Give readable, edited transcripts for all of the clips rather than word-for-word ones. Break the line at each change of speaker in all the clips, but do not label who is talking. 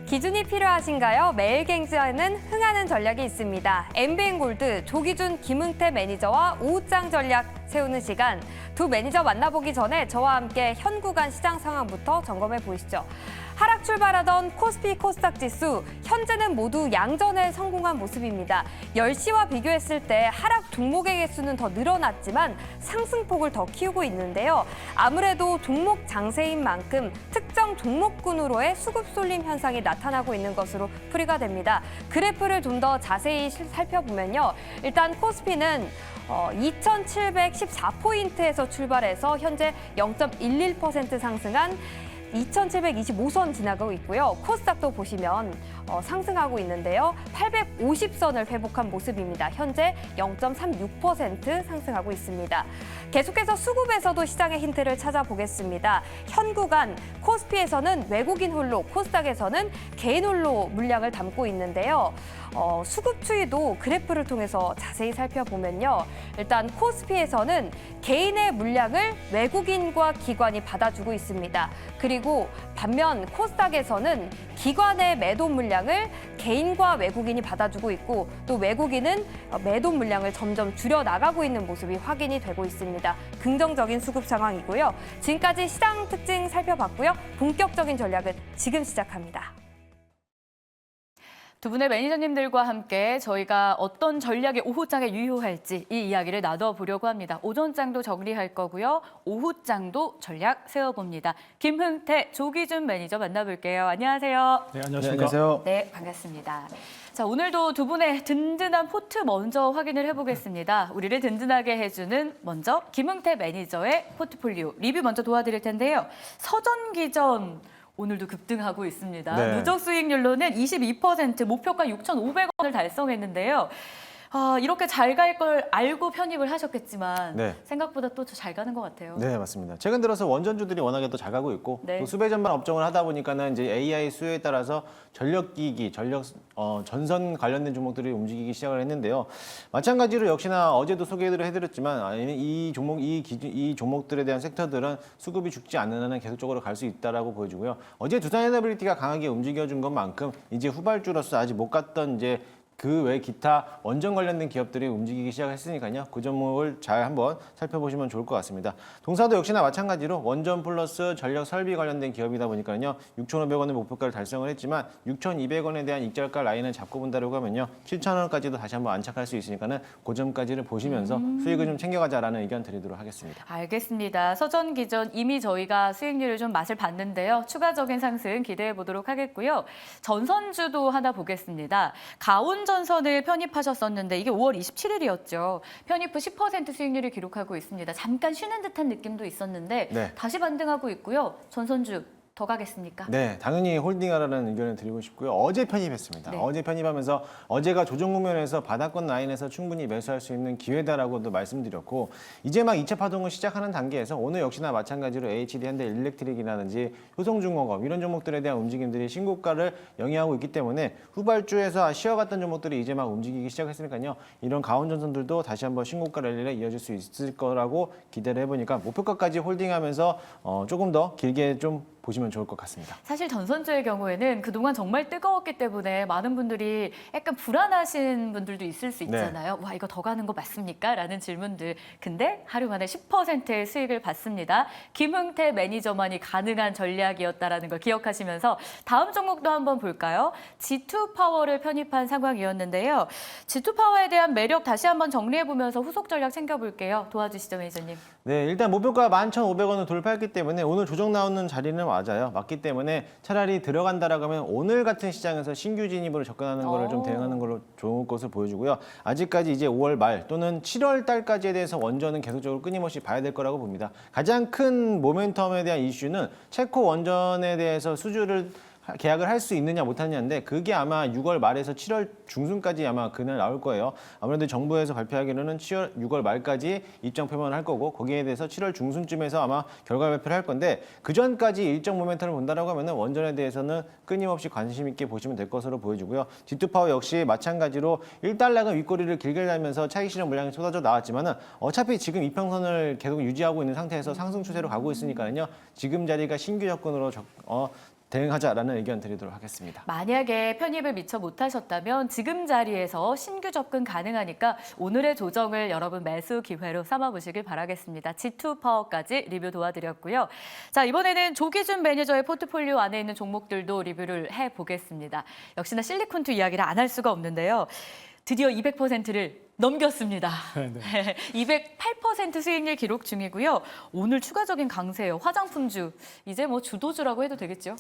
기준이 필요하신가요? 매일갱제에는 흥하는 전략이 있습니다. MBN골드 조기준 김흥태 매니저와 오후장 전략 세우는 시간. 두 매니저 만나보기 전에 저와 함께 현 구간 시장 상황부터 점검해 보시죠. 하락 출발하던 코스피 코스닥 지수, 현재는 모두 양전에 성공한 모습입니다. 10시와 비교했을 때 하락 종목의 개수는 더 늘어났지만 상승폭을 더 키우고 있는데요. 아무래도 종목 장세인 만큼 특정 종목군으로의 수급 쏠림 현상이 나타나고 있는 것으로 풀이가 됩니다. 그래프를 좀 더 자세히 살펴보면요. 일단 코스피는 2,714포인트에서 출발해서 현재 0.11% 상승한 2,725선 지나가고 있고요. 코스닥도 보시면 상승하고 있는데요. 850선을 회복한 모습입니다. 현재 0.36% 상승하고 있습니다. 계속해서 수급에서도 시장의 힌트를 찾아보겠습니다. 현 구간 코스피에서는 외국인 홀로, 코스닥에서는 개인 홀로 물량을 담고 있는데요. 수급 추이도 그래프를 통해서 자세히 살펴보면요. 일단 코스피에서는 개인의 물량을 외국인과 기관이 받아주고 있습니다. 그리고 반면 코스닥에서는 기관의 매도 물량을 개인과 외국인이 받아주고 있고 또 외국인은 매도 물량을 점점 줄여나가고 있는 모습이 확인이 되고 있습니다. 긍정적인 수급 상황이고요. 지금까지 시장 특징 살펴봤고요. 본격적인 전략은 지금 시작합니다.
두 분의 매니저님들과 함께 저희가 어떤 전략이 오후장에 유효할지 이 이야기를 나눠보려고 합니다. 오전장도 정리할 거고요. 오후장도 전략 세워봅니다. 김흥태, 조기준 매니저 만나볼게요. 안녕하세요.
네, 안녕하십니까.
네, 안녕하세요.
네, 반갑습니다. 자, 오늘도 두 분의 든든한 포트 먼저 확인을 해보겠습니다. 우리를 든든하게 해주는 먼저 김흥태 매니저의 포트폴리오 리뷰 먼저 도와드릴 텐데요. 서전기전 오늘도 급등하고 있습니다.
네.
누적 수익률로는 22%, 목표가 6,500원을 달성했는데요. 이렇게 잘 갈 걸 알고 편입을 하셨겠지만
네.
생각보다 또 잘 가는 것 같아요.
네, 맞습니다. 최근 들어서 원전주들이 워낙에 또 잘 가고 있고
네.
또 수배 전반 업종을 하다 보니까는 이제 AI 수요에 따라서 전력기기, 전선 관련된 종목들이 움직이기 시작을 했는데요. 마찬가지로 역시나 어제도 소개를 해드렸지만 이 종목들에 대한 섹터들은 수급이 죽지 않는 한은 계속적으로 갈 수 있다라고 보여지고요. 어제 두산에너빌리티가 강하게 움직여준 것만큼 이제 후발주로서 아직 못 갔던 이제 그 외 기타 원전 관련된 기업들이 움직이기 시작했으니까요. 그 종목을 잘 한번 살펴보시면 좋을 것 같습니다. 동사도 역시나 마찬가지로 원전 플러스 전력 설비 관련된 기업이다 보니까요. 6,500원의 목표가를 달성을 했지만 6,200원에 대한 익절가 라인을 잡고 본다고 하면요. 7,000원까지도 다시 한번 안착할 수 있으니까는 그 점까지를 보시면서 수익을 좀 챙겨가자라는 의견 드리도록 하겠습니다.
알겠습니다. 서전기전 이미 저희가 수익률을 좀 맛을 봤는데요. 추가적인 상승 기대해 보도록 하겠고요. 전선주도 하나 보겠습니다. 가온전선을 편입하셨었는데 이게 5월 27일이었죠. 편입 후 10% 수익률을 기록하고 있습니다. 잠깐 쉬는 듯한 느낌도 있었는데
네.
다시 반등하고 있고요. 전선주 더 가겠습니까?
네, 당연히 홀딩하라는 의견을 드리고 싶고요. 어제 편입했습니다.
네.
어제 편입하면서 어제가 조정 국면에서 바닥권 라인에서 충분히 매수할 수 있는 기회다라고도 말씀드렸고 이제 막 2차 파동을 시작하는 단계에서 오늘 역시나 마찬가지로 HD 현대 일렉트릭이라든지 효성중공업 이런 종목들에 대한 움직임들이 신고가를 영위하고 있기 때문에 후발주에서 쉬어갔던 종목들이 이제 막 움직이기 시작했으니까요. 이런 가온전선들도 다시 한번 신고가 랠리를 이어질 수 있을 거라고 기대를 해보니까 목표가까지 홀딩하면서 조금 더 길게 좀 보시면 좋을 것 같습니다.
사실 전선주의 경우에는 그동안 정말 뜨거웠기 때문에 많은 분들이 약간 불안하신 분들도 있을 수 있잖아요. 와, 이거 더 가는 거 맞습니까? 라는 질문들. 근데 하루 만에 10%의 수익을 받습니다. 김흥태 매니저만이 가능한 전략이었다는 걸 기억하시면서 다음 종목도 한번 볼까요? G2파워를 편입한 상황이었는데요. G2파워에 대한 매력 다시 한번 정리해보면서 후속 전략 챙겨볼게요. 도와주시죠, 매니저님.
네, 일단 목표가 11,500원을 돌파했기 때문에 오늘 조정 나오는 자리는 맞아요. 맞기 때문에 차라리 들어간다라고 하면 오늘 같은 시장에서 신규 진입으로 접근하는 거를 좀 대응하는 걸로 좋은 것을 보여주고요. 아직까지 이제 5월 말 또는 7월 달까지에 대해서 원전은 계속적으로 끊임없이 봐야 될 거라고 봅니다. 가장 큰 모멘텀에 대한 이슈는 체코 원전에 대해서 수주를 계약을 할 수 있느냐 못하느냐인데 그게 아마 6월 말에서 7월 중순까지 아마 그날 나올 거예요. 아무래도 정부에서 발표하기로는 6월 말까지 입장 표명을 할 거고 거기에 대해서 7월 중순쯤에서 아마 결과 발표를 할 건데 그 전까지 일정 모멘텀을 본다라고 하면은 원전에 대해서는 끊임없이 관심 있게 보시면 될 것으로 보여지고요. G2파워 역시 마찬가지로 1달러가 윗꼬리를 길게 달면서 차익 실현 물량이 쏟아져 나왔지만은 어차피 지금 이평선을 계속 유지하고 있는 상태에서 상승 추세로 가고 있으니까요. 지금 자리가 신규 접근으로 대응하자라는 의견 드리도록 하겠습니다.
만약에 편입을 미처 못하셨다면 지금 자리에서 신규 접근 가능하니까 오늘의 조정을 여러분 매수 기회로 삼아보시길 바라겠습니다. G2파워까지 리뷰 도와드렸고요. 자, 이번에는 조기준 매니저의 포트폴리오 안에 있는 종목들도 리뷰를 해보겠습니다. 역시나 실리콘투 이야기를 안 할 수가 없는데요. 드디어 200%를 넘겼습니다.
네.
208% 수익률 기록 중이고요. 오늘 추가적인 강세예요. 화장품주. 이제 뭐 주도주라고 해도 되겠죠?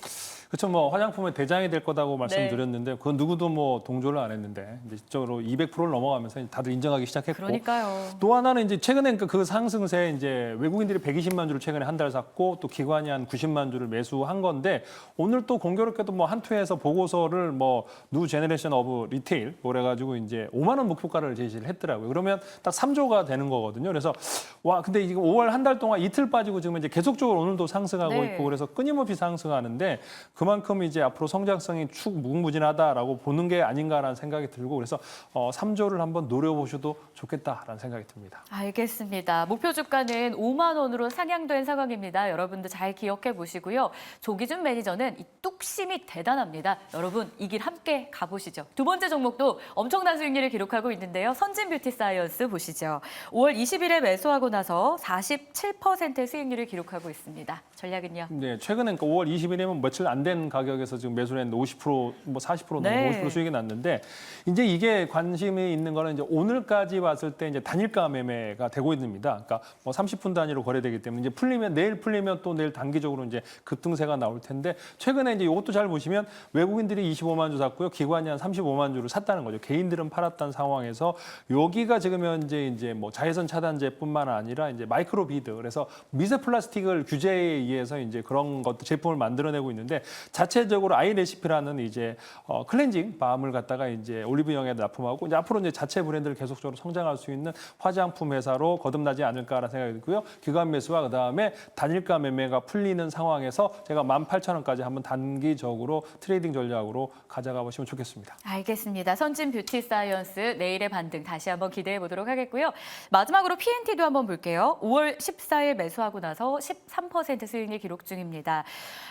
그렇죠. 뭐 화장품의 대장이 될 거다고 말씀드렸는데 그건 누구도 뭐 동조를 안 했는데 이제 실적으로 200%를 넘어가면서 다들 인정하기 시작했고
그러니까요.
또 하나는 이제 최근에 그 상승세 이제 외국인들이 120만 주를 최근에 한 달 샀고 또 기관이 한 90만 주를 매수한 건데 오늘 또 공교롭게도 뭐 한투에서 보고서를 뭐 뉴 제너레이션 오브 리테일 뭐래 가지고 이제 5만 원 목표가를 제시를 했더라고요. 그러면 딱 3조가 되는 거거든요. 그래서 와 근데 이거 5월 한 달 동안 이틀 빠지고 지금 이제 계속적으로 오늘도 상승하고
네.
있고 그래서 끊임없이 상승하는데 그만큼 이제 앞으로 성장성이 축 무궁무진하다라고 보는 게 아닌가라는 생각이 들고 그래서 3조를 한번 노려보셔도 좋겠다라는 생각이 듭니다.
알겠습니다. 목표 주가는 5만 원으로 상향된 상황입니다. 여러분들 잘 기억해 보시고요. 조기준 매니저는 이 뚝심이 대단합니다. 여러분 이 길 함께 가보시죠. 두 번째 종목도 엄청난 수익률을 기록하고 있는데요. 선진 뷰티 사이언스 보시죠. 5월 20일에 매수하고 나서 47%의 수익률을 기록하고 있습니다. 전략은요?
네, 최근에 그러니까 5월 20일이면 며칠 안 된 가격에서 지금 매수를 했는데 50%, 뭐 40%
네.
50% 수익이 났는데 이제 이게 관심이 있는 거는 이제 오늘까지 봤을 때 이제 단일가 매매가 되고 있습니다. 그러니까 뭐 30분 단위로 거래되기 때문에 이제 풀리면 내일 풀리면 또 내일 단기적으로 이제 급등세가 나올 텐데 최근에 이제 이것도 잘 보시면 외국인들이 25만 주 샀고요. 기관이 한 35만 주를 샀다는 거죠. 개인들은 팔았던 상황에서 여기가 지금 현재 이제 뭐 자외선 차단제뿐만 아니라 이제 마이크로 비드 그래서 미세 플라스틱을 규제에 의해서 이제 그런 것 제품을 만들어내고 있는데 자체적으로 아이레시피라는 이제 클렌징 밤을 갖다가 이제 올리브영에 납품하고 이제 앞으로 이제 자체 브랜드를 계속적으로 성장할 수 있는 화장품 회사로 거듭나지 않을까라는 생각이 들고요. 기관 매수와 그다음에 단일가 매매가 풀리는 상황에서 제가 18,000원까지 한번 단기적으로 트레이딩 전략으로 가져가 보시면 좋겠습니다.
알겠습니다. 선진 뷰티 사이언스 내일의 반등 다시 한번 기대해 보도록 하겠고요. 마지막으로 PNT도 한번 볼게요. 5월 14일 매수하고 나서 13% 수익률 기록 중입니다.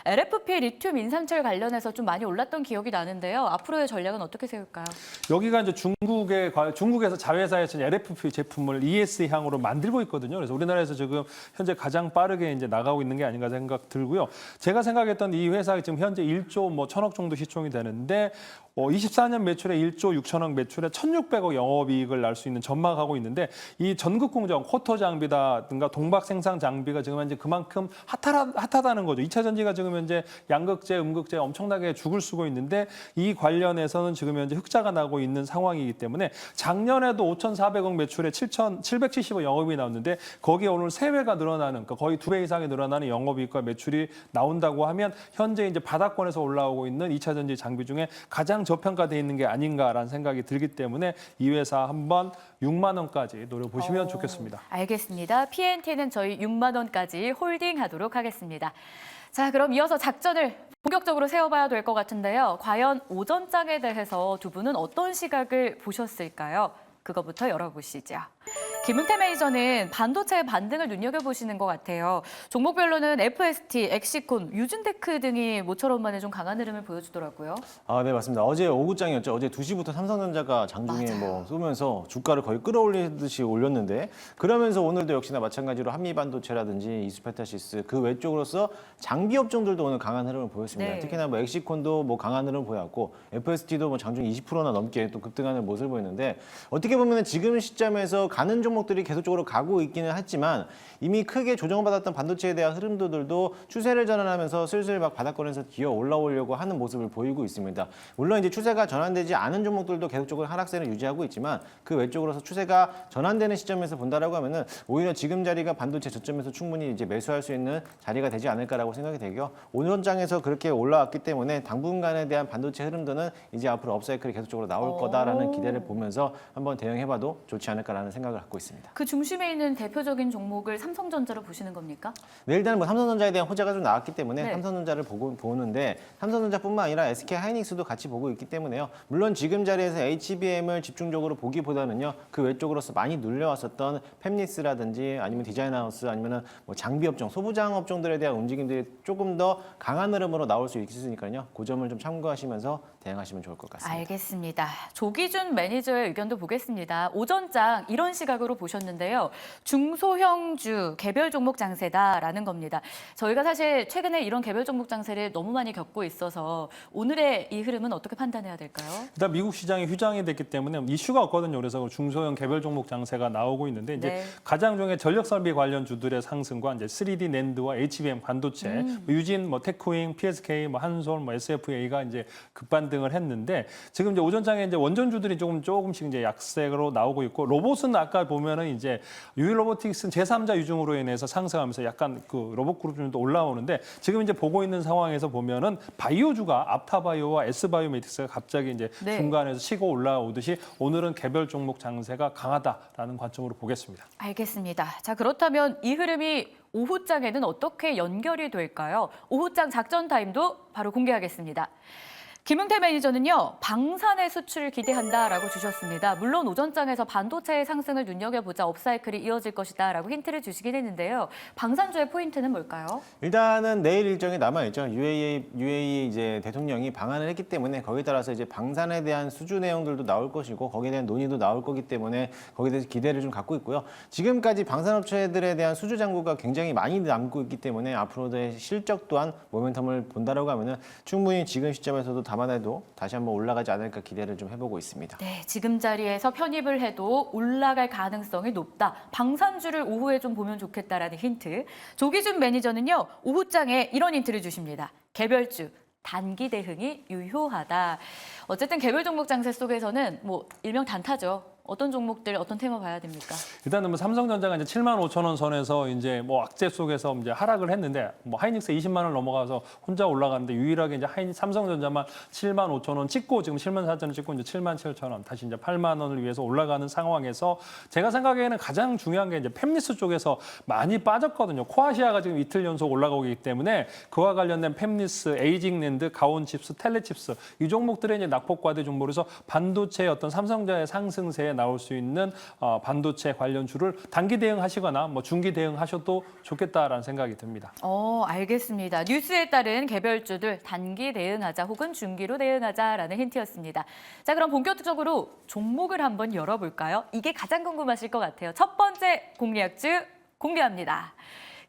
LFP 리튬 인산철 관련해서 좀 많이 올랐던 기억이 나는데요. 앞으로의 전략은 어떻게 세울까요?
여기가 이제 중국에서 자회사에서 LFP 제품을 ES 향으로 만들고 있거든요. 그래서 우리나라에서 지금 현재 가장 빠르게 이제 나가고 있는 게 아닌가 생각 들고요. 제가 생각했던 이 회사가 지금 현재 1조 뭐 1,000억 정도 시총이 되는데 24년 매출에 1조 6천억 매출에 1,600억 영업이익을 날 수 있는 전망하고 있는데 이 전극 공정, 코터 장비다든가 동박 생산 장비가 지금 현재 그만큼 핫하다는 거죠. 2차 전지가 지금 현재 양극재, 음극재 엄청나게 죽을 쓰고 있는데 이 관련해서는 지금 현재 흑자가 나고 있는 상황이기 때문에 작년에도 5,400억 매출에 770억 영업이 나왔는데 거기에 오늘 3배가 늘어나는 그러니까 거의 2배 이상이 늘어나는 영업이익과 매출이 나온다고 하면 현재 이제 바닥권에서 올라오고 있는 2차 전지 장비 중에 가장 저평가돼 있는 게 아닌가라는 생각이 들기 때문에 이 회사 한번 6만 원까지 노려보시면 좋겠습니다.
알겠습니다. PNT는 저희 6만 원까지 홀딩하도록 하겠습니다. 자, 그럼 이어서 작전을 본격적으로 세워봐야 될 것 같은데요. 과연 오전장에 대해서 두 분은 어떤 시각을 보셨을까요? 그거부터 열어보시죠. 김은태 매니저는 반도체의 반등을 눈여겨보시는 것 같아요. 종목별로는 FST, 엑시콘, 유진테크 등이 모처럼 만에 좀 강한 흐름을 보여주더라고요.
아, 네, 맞습니다. 어제 오후장이었죠. 어제 2시부터 삼성전자가 장중에
맞아요.
뭐 쏘면서 주가를 거의 끌어올리듯이 올렸는데 그러면서 오늘도 역시나 마찬가지로 한미반도체라든지 이스페타시스 그 외쪽으로서 장비 업종들도 오늘 강한 흐름을 보였습니다.
네.
특히나 뭐 엑시콘도 뭐 강한 흐름을 보였고 FST도 뭐 장중 20%나 넘게 또 급등하는 모습을 보였는데 어떻게 보면 지금 시점에서 가는 종목들이 계속적으로 가고 있기는 했지만 이미 크게 조정받았던 반도체에 대한 흐름들도 추세를 전환하면서 슬슬 막 바닥권에서 기어 올라오려고 하는 모습을 보이고 있습니다. 물론 이제 추세가 전환되지 않은 종목들도 계속적으로 하락세를 유지하고 있지만 그 외쪽으로서 추세가 전환되는 시점에서 본다라고 하면은 오히려 지금 자리가 반도체 저점에서 충분히 이제 매수할 수 있는 자리가 되지 않을까라고 생각이 되고요. 오전장에서 그렇게 올라왔기 때문에 당분간에 대한 반도체 흐름들은 이제 앞으로 업사이클이 계속적으로 나올 거다라는 기대를 보면서 한번 대응해봐도 좋지 않을까라는 생각을 갖고 있습니다. 있습니다.
그 중심에 있는 대표적인 종목을 삼성전자로 보시는 겁니까?
네, 일단은 뭐 삼성전자에 대한 호재가 좀 나왔기 때문에
네.
삼성전자를 보는데 삼성전자뿐만 아니라 SK하이닉스도 같이 보고 있기 때문에요. 물론 지금 자리에서 HBM을 집중적으로 보기보다는요. 그 외쪽으로서 많이 눌려왔었던 팹리스라든지 아니면 디자인하우스 아니면 뭐 장비업종, 소부장 업종들에 대한 움직임들이 조금 더 강한 흐름으로 나올 수 있으니까요. 그 점을 좀 참고하시면서 대응하시면 좋을 것 같습니다.
알겠습니다. 조기준 매니저의 의견도 보겠습니다. 오전장 이런 시각으로 보셨는데요. 중소형주 개별 종목 장세다라는 겁니다. 저희가 사실 최근에 이런 개별 종목 장세를 너무 많이 겪고 있어서 오늘의 이 흐름은 어떻게 판단해야 될까요?
일단 미국 시장이 휴장이 됐기 때문에 이슈가 없거든요. 그래서 중소형 개별 종목 장세가 나오고 있는데 이제
네.
가장 중에 전력 설비 관련 주들의 상승과 이제 3D 낸드와 HBM 반도체, 뭐 유진, 뭐 테크윙, PSK, 뭐 한솔, 뭐 SFA가 이제 급반등을 했는데 지금 이제 오전장에 이제 원전주들이 조금씩 이제 약세로 나오고 있고 로봇은 아까 보면은 이제 유일로보틱스는 제3자 유증으로 인해서 상승하면서 약간 그 로봇 그룹 좀 더 올라오는데 지금 이제 보고 있는 상황에서 보면은 바이오주가 앞타바이오와 S바이오메틱스가 갑자기 이제
네.
중간에서 치고 올라오듯이 오늘은 개별 종목 장세가 강하다라는 관점으로 보겠습니다.
알겠습니다. 자, 그렇다면 이 흐름이 오후장에는 어떻게 연결이 될까요? 오후장 작전 타임도 바로 공개하겠습니다. 김흥태 매니저는요, 방산의 수출을 기대한다라고 주셨습니다. 물론 오전장에서 반도체의 상승을 눈여겨보자 업사이클이 이어질 것이다라고 힌트를 주시긴 했는데요. 방산주의 포인트는 뭘까요?
일단은 내일 일정이 남아있죠. UAE 이제 대통령이 방한을 했기 때문에 거기에 따라서 이제 방산에 대한 수주 내용들도 나올 것이고 거기에 대한 논의도 나올 거기 때문에 거기에 대해서 기대를 좀 갖고 있고요. 지금까지 방산업체들에 대한 수주 잔고가 굉장히 많이 남고 있기 때문에 앞으로의 실적 또한 모멘텀을 본다라고 하면은 충분히 지금 시점에서도 감안해도 다시 한번 올라가지 않을까 기대를 좀 해보고 있습니다.
네, 지금 자리에서 편입을 해도 올라갈 가능성이 높다. 방산주를 오후에 좀 보면 좋겠다라는 힌트. 조기준 매니저는요, 오후장에 이런 힌트를 주십니다. 개별주. 단기 대응이 유효하다. 어쨌든 개별 종목 장세 속에서는 뭐 일명 단타죠. 어떤 종목들, 어떤 테마 봐야 됩니까?
일단은 뭐 삼성전자가 이제 75,000원 선에서 이제 뭐 악재 속에서 이제 하락을 했는데 뭐 하이닉스 20만 원 넘어가서 혼자 올라가는데 유일하게 이제 삼성전자만 75,000원 찍고 지금 74,000원 찍고 이제 77,000원 다시 이제 8만 원을 위해서 올라가는 상황에서 제가 생각에는 가장 중요한 게 이제 팹리스 쪽에서 많이 빠졌거든요. 코아시아가 지금 이틀 연속 올라가고 있기 때문에 그와 관련된 팹리스, 에이징랜드, 가온칩스, 텔레칩스 이 종목들의 이제 낙폭과대 종목으로서 반도체의 어떤 삼성전자의 상승세에 나올 수 있는 반도체 관련주를 단기 대응하시거나 뭐 중기 대응하셔도 좋겠다라는 생각이 듭니다.
알겠습니다. 뉴스에 따른 개별주들 단기 대응하자 혹은 중기로 대응하자라는 힌트였습니다. 자, 그럼 본격적으로 종목을 한번 열어볼까요? 이게 가장 궁금하실 것 같아요. 첫 번째 공략주 공개합니다.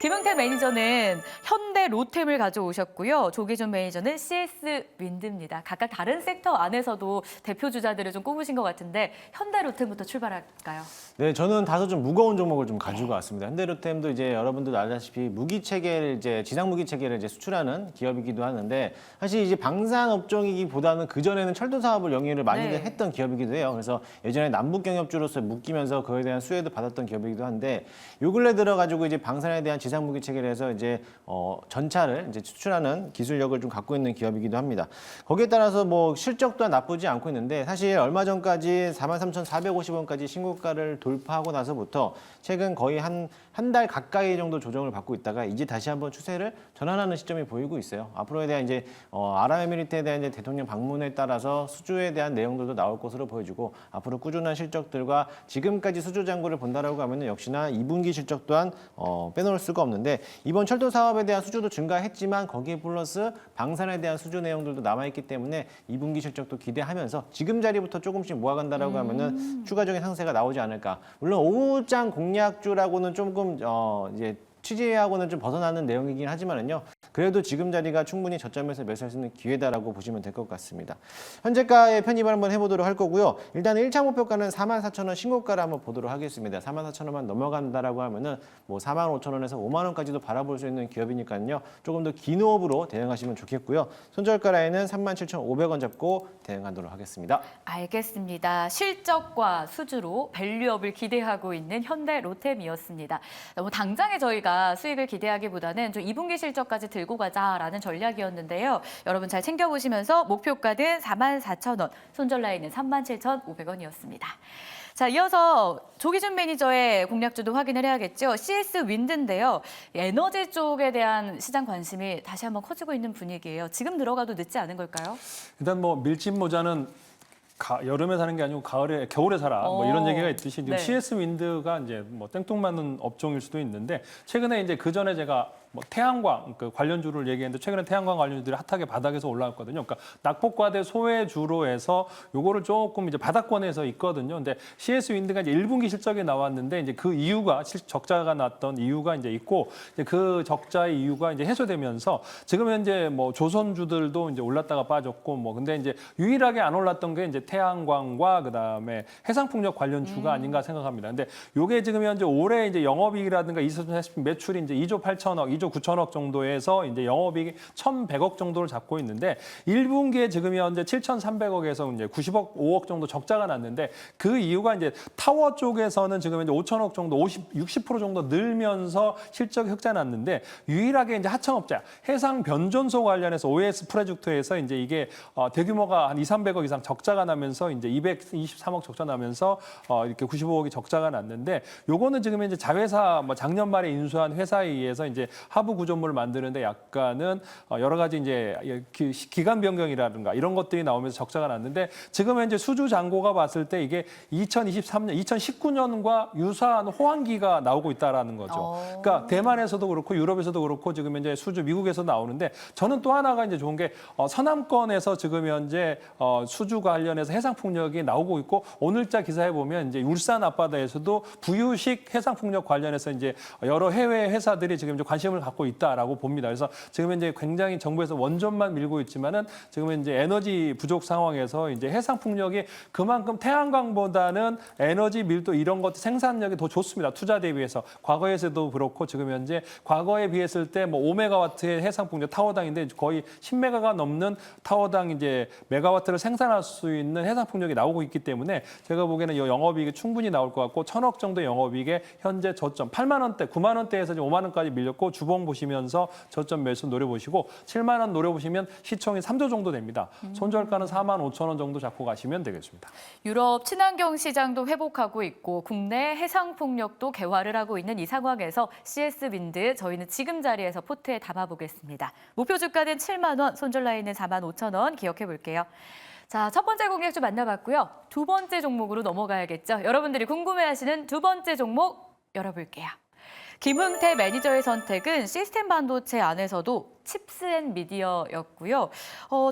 김흥태 매니저는 현대 로템을 가져오셨고요. 조기준 매니저는 CS 윈드입니다. 각각 다른 섹터 안에서도 대표 주자들을 좀 꼽으신 것 같은데 현대 로템부터 출발할까요?
네, 저는 다소 좀 무거운 종목을 좀 가지고 왔습니다. 현대로템도 이제 여러분들 알다시피 무기 체계를 이제 지상 무기 체계를 이제 수출하는 기업이기도 하는데 사실 이제 방산 업종이기보다는 그 전에는 철도 사업을 영위를 많이들
네.
했던 기업이기도 해요. 그래서 예전에 남북 경협주로서 묶이면서 그에 대한 수혜도 받았던 기업이기도 한데 요 근래 들어가지고 이제 방산에 대한 지상 무기 체계를 해서 이제 전차를 이제 수출하는 기술력을 좀 갖고 있는 기업이기도 합니다. 거기에 따라서 뭐 실적 또한 나쁘지 않고 있는데 사실 얼마 전까지 43,450원까지 신고가를 돌파하고 나서부터 최근 거의 한 달 가까이 정도 조정을 받고 있다가 이제 다시 한번 추세를 전환하는 시점이 보이고 있어요. 앞으로에 대한 이제 아랍에미리트에 대한 이제 대통령 방문에 따라서 수주에 대한 내용들도 나올 것으로 보여지고 앞으로 꾸준한 실적들과 지금까지 수주 잔고를 본다라고 하면은 역시나 2분기 실적 또한 빼놓을 수가 없는데 이번 철도 사업에 대한 수주도 증가했지만 거기에 플러스 방산에 대한 수주 내용들도 남아있기 때문에 2분기 실적도 기대하면서 지금 자리부터 조금씩 모아간다라고 하면은 추가적인 상세가 나오지 않을까. 물론 오후장 공략주라고는 조금 이제 취지하고는 좀 벗어나는 내용이긴 하지만은요. 그래도 지금 자리가 충분히 저점에서 매수할 수 있는 기회다라고 보시면 될 것 같습니다. 현재가의 편입을 한번 해보도록 할 거고요. 일단 1차 목표가는 44,000원 신고가를 한번 보도록 하겠습니다. 44,000원만 넘어간다라고 하면은 뭐 45,000원에서 5만 원까지도 바라볼 수 있는 기업이니까요. 조금 더 긴 호흡으로 대응하시면 좋겠고요. 손절가 라인은 37,500원 잡고 대응하도록 하겠습니다.
알겠습니다. 실적과 수주로 밸류업을 기대하고 있는 현대 로템이었습니다. 너무 당장에 저희가 수익을 기대하기보다는 좀 2분기 실적까지 들고 가자라는 전략이었는데요. 여러분 잘 챙겨보시면서 목표가는 44,000원, 손절 라인은 37,500원이었습니다. 자, 이어서 조기준 매니저의 공략주도 확인을 해야겠죠. CS 윈드인데요. 에너지 쪽에 대한 시장 관심이 다시 한번 커지고 있는 분위기예요. 지금 들어가도 늦지 않은 걸까요?
일단 뭐 밀짚 모자는 여름에 사는 게 아니고 겨울에 살아. 뭐 이런 얘기가 있듯이 지금
네.
CS 윈드가 이제 뭐 땡뚱맞는 업종일 수도 있는데 최근에 이제 그 전에 제가 뭐 태양광 그 관련주를 얘기했는데 최근에 태양광 관련주들이 핫하게 바닥에서 올라왔거든요. 그러니까 낙폭과대 소외주로 해서 요거를 조금 이제 바닥권에서 있거든요. 근데 CS 윈드가 이제 1분기 실적이 나왔는데 이제 그 이유가 적자가 났던 이유가 이제 있고 이제 그 적자의 이유가 이제 해소되면서 지금 현재 뭐 조선주들도 이제 올랐다가 빠졌고 뭐 근데 이제 유일하게 안 올랐던 게 이제 태양광과 그다음에 해상풍력 관련주가 아닌가 생각합니다. 근데 요게 지금 현재 올해 이제 영업이익이라든가 2040 매출이 이제 2조 8천억, 2조 9천억 정도에서 이제 영업이익이 1,100억 정도를 잡고 있는데 1분기에 지금 현재 7,300억에서 이제 90억, 5억 정도 적자가 났는데 그 이유가 이제 타워 쪽에서는 지금 이제 5천억 정도, 60% 정도 늘면서 실적이 흑자 났는데 유일하게 이제 하청업자 해상 변전소 관련해서 OS 프로젝트에서 이제 이게 대규모가 한 200~300억 이상 적자가 나면서 이제 223억 적자 나면서 이렇게 95억이 적자가 났는데 요거는 지금 이제 자회사 뭐 작년 말에 인수한 회사에 의해서 이제 하부 구조물을 만드는데 약간은 여러 가지 이제 기간 변경이라든가 이런 것들이 나오면서 적자가 났는데 지금 현재 수주 잔고가 봤을 때 이게 2023년, 2019년과 유사한 호황기가 나오고 있다라는 거죠. 그러니까 대만에서도 그렇고 유럽에서도 그렇고 지금 현재 수주 미국에서 나오는데 저는 또 하나가 이제 좋은 게 서남권에서 지금 현재 수주 관련해서 해상풍력이 나오고 있고 오늘자 기사에 보면 이제 울산 앞바다에서도 부유식 해상풍력 관련해서 이제 여러 해외 회사들이 지금 이제 관심을 갖고 있다라고 봅니다. 그래서 지금 이제 굉장히 정부에서 원전만 밀고 있지만은 지금 이제 에너지 부족 상황에서 이제 해상풍력이 그만큼 태양광보다는 에너지 밀도 이런 것 생산력이 더 좋습니다. 투자 대비해서 과거에서도 그렇고 지금 현재 과거에 비했을 때 뭐 5메가와트의 해상풍력 타워당인데 거의 10메가가 넘는 타워당 이제 메가와트를 생산할 수 있는 해상풍력이 나오고 있기 때문에 제가 보기에는 이 영업이익이 충분히 나올 것 같고 1,000억 정도 영업이익에 현재 저점 8만 원대, 9만 원대에서 이제 5만 원까지 밀렸고 주봉 보시면서 저점 매수 노려보시고 7만 원 노려보시면 시총이 3조 정도 됩니다. 손절가는 4만 5천 원 정도 잡고 가시면 되겠습니다.
유럽 친환경 시장도 회복하고 있고 국내 해상 풍력도 개화를 하고 있는 이 상황에서 CS 윈드 저희는 지금 자리에서 포트에 담아보겠습니다. 목표 주가는 7만 원, 손절 라인은 4만 5천 원 기억해 볼게요. 자, 첫 번째 공략주 만나봤고요. 두 번째 종목으로 넘어가야겠죠. 여러분들이 궁금해하시는 두 번째 종목 열어볼게요. 김흥태 매니저의 선택은 시스템 반도체 안에서도 칩스앤미디어였고요.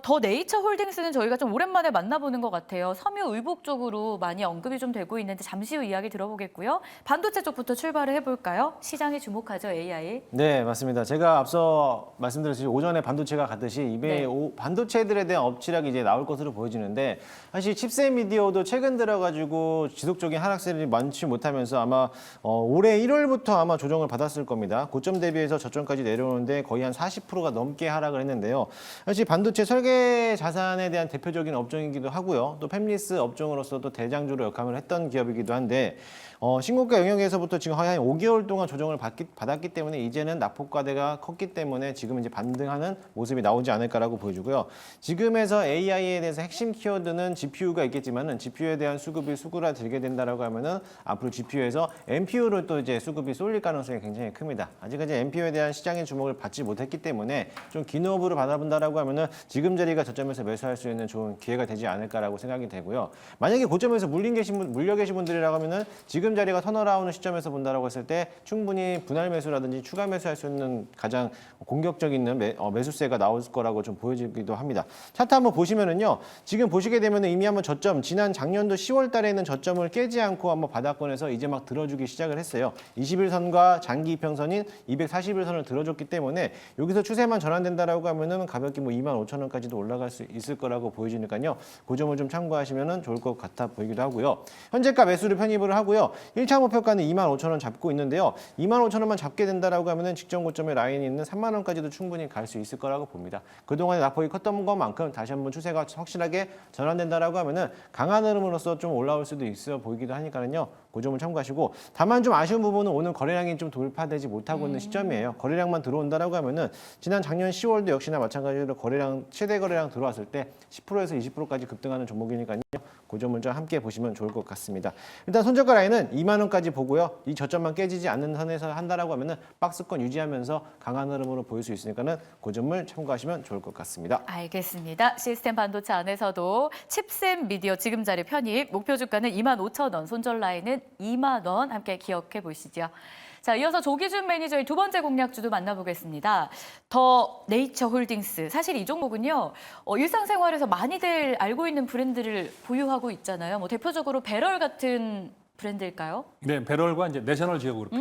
더 네이처 홀딩스는 저희가 좀 오랜만에 만나보는 것 같아요. 섬유의복 쪽으로 많이 언급이 좀 되고 있는데 잠시 후 이야기 들어보겠고요. 반도체 쪽부터 출발을 해볼까요? 시장에 주목하죠, AI.
네, 맞습니다. 제가 앞서 말씀드렸듯이 오전에 반도체가 갔듯이 이번에
네.
반도체들에 대한 엎치락이 이제 나올 것으로 보여지는데 사실 칩셋미디어도 최근 들어가지고 지속적인 하락세를 많지 못하면서 아마 올해 1월부터 아마 조정을 받았을 겁니다. 고점 대비해서 저점까지 내려오는데 거의 한 40%가 넘게 하락을 했는데요. 사실 반도체 설계 자산에 대한 대표적인 업종이기도 하고요. 또 팹리스 업종으로서도 대장주로 역할을 했던 기업이기도 한데 신고가 영역에서부터 지금 한 5개월 동안 조정을 받았기 때문에 이제는 낙폭과대가 컸기 때문에 지금 이제 반등하는 모습이 나오지 않을까라고 보여주고요. 지금에서 AI에 대해서 핵심 키워드는 GPU가 있겠지만은 GPU에 대한 수급이 수그라들게 된다라고 하면은 앞으로 GPU에서 NPU를 또 이제 수급이 쏠릴 가능성이 굉장히 큽니다. 아직까지 NPU에 대한 시장의 주목을 받지 못했기 때문에 좀 긴 호흡으로 받아본다라고 하면은 지금 자리가 저점에서 매수할 수 있는 좋은 기회가 되지 않을까라고 생각이 되고요. 만약에 고점에서 물려 계신 분들이라고 하면은 지금 자리가 턴어라운드 시점에서 본다라고 했을 때 충분히 분할 매수라든지 추가 매수할 수 있는 가장 공격적인 매수세가 나올 거라고 좀 보여지기도 합니다. 차트 한번 보시면은요. 지금 보시게 되면은 이미 한번 저점 지난 작년도 10월 달에는 저점을 깨지 않고 한번 바닥권에서 이제 막 들어주기 시작을 했어요. 21선과 장기 이평선인 241선을 들어줬기 때문에 여기서 추세만 전환된다라고 하면은 가볍게 뭐 25,000원까지도 올라갈 수 있을 거라고 보여지니까요. 그 점을 좀 참고하시면은 좋을 것 같아 보이기도 하고요. 현재가 매수를 편입을 하고요. 1차 목표가는 25,000원 잡고 있는데요. 25,000원만 잡게 된다라고 하면은 직전 고점에 라인이 있는 3만 원까지도 충분히 갈 수 있을 거라고 봅니다. 그동안에 낙폭이 컸던 것만큼 다시 한번 추세가 확실하게 전환된다라고 하면은 강한 흐름으로서 좀 올라올 수도 있어 보이기도 하니까는요. 그 점을 참고하시고 다만 좀 아쉬운 부분은 오늘 거래량이 좀 돌파되지 못하고 있는 시점이에요. 거래량만 들어온다라고 하면은 지난 작년 10월도 역시나 마찬가지로 최대 거래량 들어왔을 때 10%에서 20%까지 급등하는 종목이니까요. 그 점을 좀 함께 보시면 좋을 것 같습니다. 일단 손저가 라인은 2만 원까지 보고요. 이 저점만 깨지지 않는 선에서 한다라고 하면은 박스권 유지하면서 강한 흐름으로 보일 수 있으니까는 그 점을 참고하시면 좋을 것 같습니다.
알겠습니다. 시스템 반도체 안에서도 칩셋 미디어 지금 자리 편입, 목표 주가는 25,000원, 손절 라인은 2만 원 함께 기억해 보시죠. 자, 이어서 조기준 매니저의 두 번째 공략주도 만나보겠습니다. 더 네이처 홀딩스. 사실 이 종목은요, 일상생활에서 많이들 알고 있는 브랜드를 보유하고 있잖아요. 뭐 대표적으로 배럴 같은 브랜드일까요?
네, 배럴과 이제 내셔널 지오그래픽.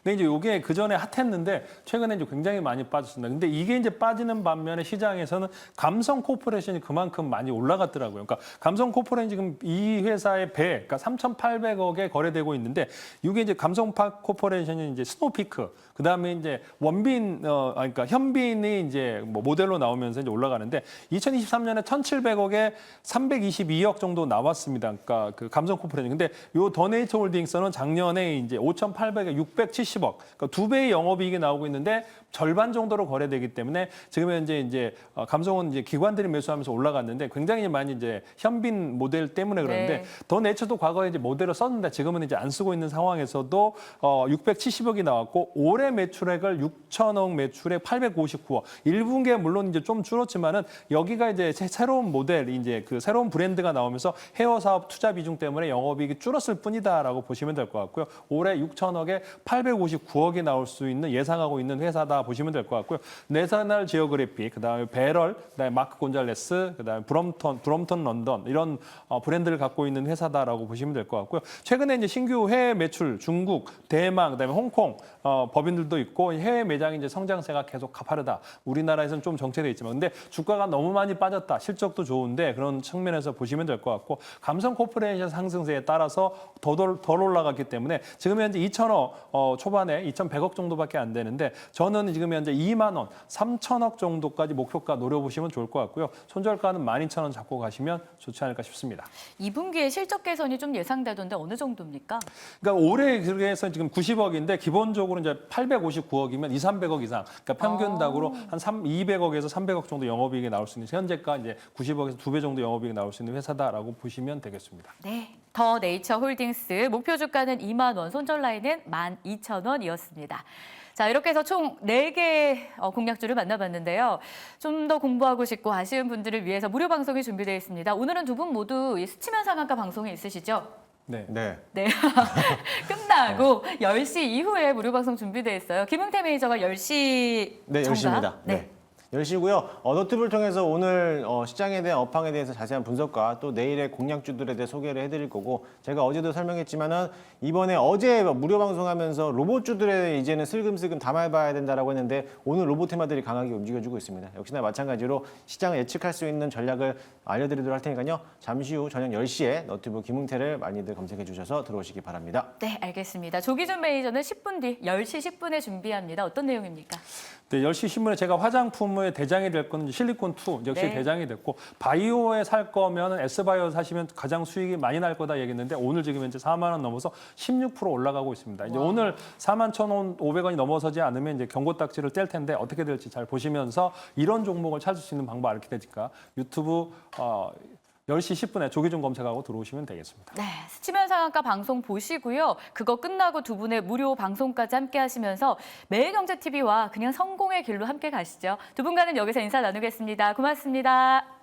근데 이제 이게 그 전에 핫했는데 최근에 이제 굉장히 많이 빠졌습니다. 근데 이게 이제 빠지는 반면에 시장에서는 감성 코퍼레이션이 그만큼 많이 올라갔더라고요. 그러니까 감성 코퍼레이션 지금 이 회사의 배, 그러니까 3,800억에 거래되고 있는데 이게 이제 감성 코퍼레이션이 이제 스노피크, 그 다음에 이제 원빈, 그러니까 현빈이 이제 뭐 모델로 나오면서 이제 올라가는데 2023년에 1,700억에 322억 정도 나왔습니다. 그러니까 그 감성 코퍼레이션. 근데 요 더네이처 홀딩스는 작년에 이제 5,800에 670억, 그러니까 2배의 영업이익이 나오고 있는데 절반 정도로 거래되기 때문에 지금 현재 이제 감성은 이제 기관들이 매수하면서 올라갔는데 굉장히 많이 이제 현빈 모델 때문에 그러는데
네.
더 네이처도 과거에 이제 모델을 썼는데 지금은 이제 안 쓰고 있는 상황에서도 670억이 나왔고 올해 매출액을 6천억 매출에 859억. 1분기에 물론 이제 좀 줄었지만은 여기가 이제 새로운 모델 이제 그 새로운 브랜드가 나오면서 헤어 사업 투자 비중 때문에 영업이익이 줄었을 뿐이다라고 보시면 될 것 같고요. 올해 6천억에 859억이 나올 수 있는 예상하고 있는 회사다 보시면 될 것 같고요. 내셔널 지오그래픽, 그다음에 배럴, 그다음에 마크 곤잘레스, 그다음에 브롬턴 런던 이런 브랜드를 갖고 있는 회사다라고 보시면 될 것 같고요. 최근에 이제 신규 해외 매출 중국, 대만, 그다음에 홍콩 법인들도 있고 해외 매장이 이제 성장세가 계속 가파르다. 우리나라에서는 좀 정체돼 있지만 근데 주가가 너무 많이 빠졌다. 실적도 좋은데 그런 측면에서 보시면 될 것 같고 감성 코퍼레이션 상승세에 따라서 덜 올라갔기 때문에 지금 현재 2,000억 초반에 2,100억 정도밖에 안 되는데 저는 지금 현재 2만 원, 3,000억 정도까지 목표가 노려보시면 좋을 것 같고요. 손절가는 12,000원 잡고 가시면 좋지 않을까 싶습니다.
2분기에 실적 개선이 좀 예상되던데 어느 정도입니까?
그러니까 올해 그래서 지금 90억인데 기본적으로 이제 859억이면 200~300억 이상. 그러니까 평균당으로 한 200억에서 300억 정도 영업이익이 나올 수 있는 현재가 이제 90억에서 2배 정도 영업이익이 나올 수 있는 회사다라고 보시면 되겠습니다.
네. 더 네이처 홀딩스 목표 주가는 2만 원, 손절 라인은 12,000원이었습니다. 자, 이렇게 해서 총 4개 공략주를 만나봤는데요. 좀 더 공부하고 싶고 아쉬운 분들을 위해서 무료 방송이 준비되어 있습니다. 오늘은 두 분 모두 이 스치면 상한가 방송에 있으시죠?
네.
네.
네. 끝나고 10시 이후에 무료 방송 준비되어 있어요. 김흥태 매니저가 10시
네,
정각?
10시입니다. 네. 10시고요. 너튜브를 통해서 오늘 시장에 대한 업황에 대해서 자세한 분석과 또 내일의 공략주들에 대해 소개를 해드릴 거고 제가 어제도 설명했지만은 이번에 어제 무료 방송하면서 로봇주들에 이제는 슬금슬금 담아봐야 된다라고 했는데 오늘 로봇 테마들이 강하게 움직여주고 있습니다. 역시나 마찬가지로 시장을 예측할 수 있는 전략을 알려드리도록 할 테니까요. 잠시 후 저녁 10시에 너튜브 김웅태를 많이들 검색해 주셔서 들어오시기 바랍니다.
네, 알겠습니다. 조기준 매니저는 10분 뒤 10시 10분에 준비합니다. 어떤 내용입니까?
네, 10시 신문에 제가 화장품의 대장이 될 거는 실리콘2 역시
네.
대장이 됐고 바이오에 살 거면 S바이오 사시면 가장 수익이 많이 날 거다 얘기했는데 오늘 지금 현재 4만 원 넘어서 16% 올라가고 있습니다. 이제 오늘 41,500원이 넘어서지 않으면 이제 경고 딱지를 뗄 텐데 어떻게 될지 잘 보시면서 이런 종목을 찾을 수 있는 방법 알게 되니까 유튜브 10시 10분에 조기준 검색하고 들어오시면 되겠습니다.
네, 스치면 상한가 방송 보시고요. 그거 끝나고 두 분의 무료 방송까지 함께 하시면서 매일경제TV와 그냥 성공의 길로 함께 가시죠. 두 분과는 여기서 인사 나누겠습니다. 고맙습니다.